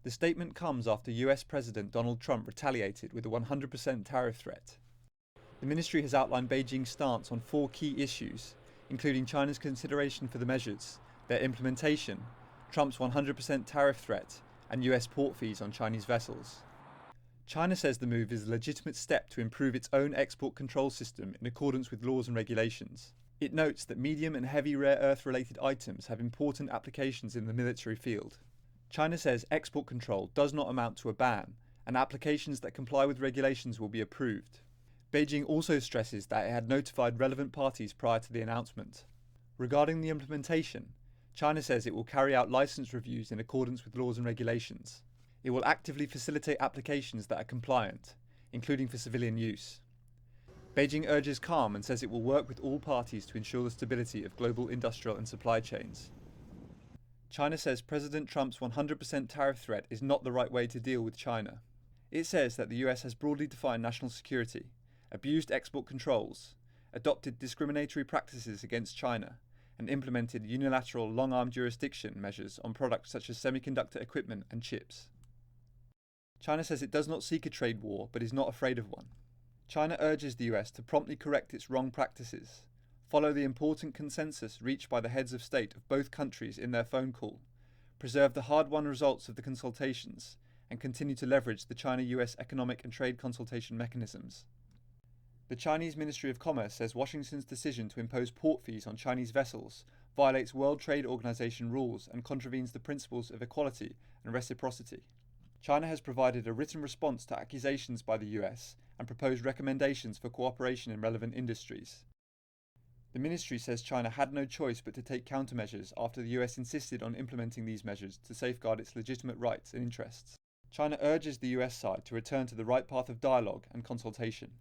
The statement comes after US President Donald Trump retaliated with a 100% tariff threat. The ministry has outlined Beijing's stance on 4 key issues, including China's consideration for the measures, their implementation, Trump's 100% tariff threat, and US port fees on Chinese vessels. China says the move is a legitimate step to improve its own export control system in accordance with laws and regulations. It notes that medium and heavy rare earth related items have important applications in the military field. China says export control does not amount to a ban, and applications that comply with regulations will be approved. Beijing also stresses that it had notified relevant parties prior to the announcement. Regarding the implementation, China says it will carry out license reviews in accordance with laws and regulations. It will actively facilitate applications that are compliant, including for civilian use. Beijing urges calm and says it will work with all parties to ensure the stability of global industrial and supply chains. China says President Trump's 100% tariff threat is not the right way to deal with China. It says that the US has broadly defined national security, abused export controls, adopted discriminatory practices against China, and implemented unilateral long-arm jurisdiction measures on products such as semiconductor equipment and chips. China says it does not seek a trade war but is not afraid of one. China urges the US to promptly correct its wrong practices, follow the important consensus reached by the heads of state of both countries in their phone call, preserve the hard-won results of the consultations, and continue to leverage the China-US economic and trade consultation mechanisms. The Chinese Ministry of Commerce says Washington's decision to impose port fees on Chinese vessels violates World Trade Organization rules and contravenes the principles of equality and reciprocity. China has provided a written response to accusations by the US and proposed recommendations for cooperation in relevant industries. The ministry says China had no choice but to take countermeasures after the US insisted on implementing these measures to safeguard its legitimate rights and interests. China urges the US side to return to the right path of dialogue and consultation.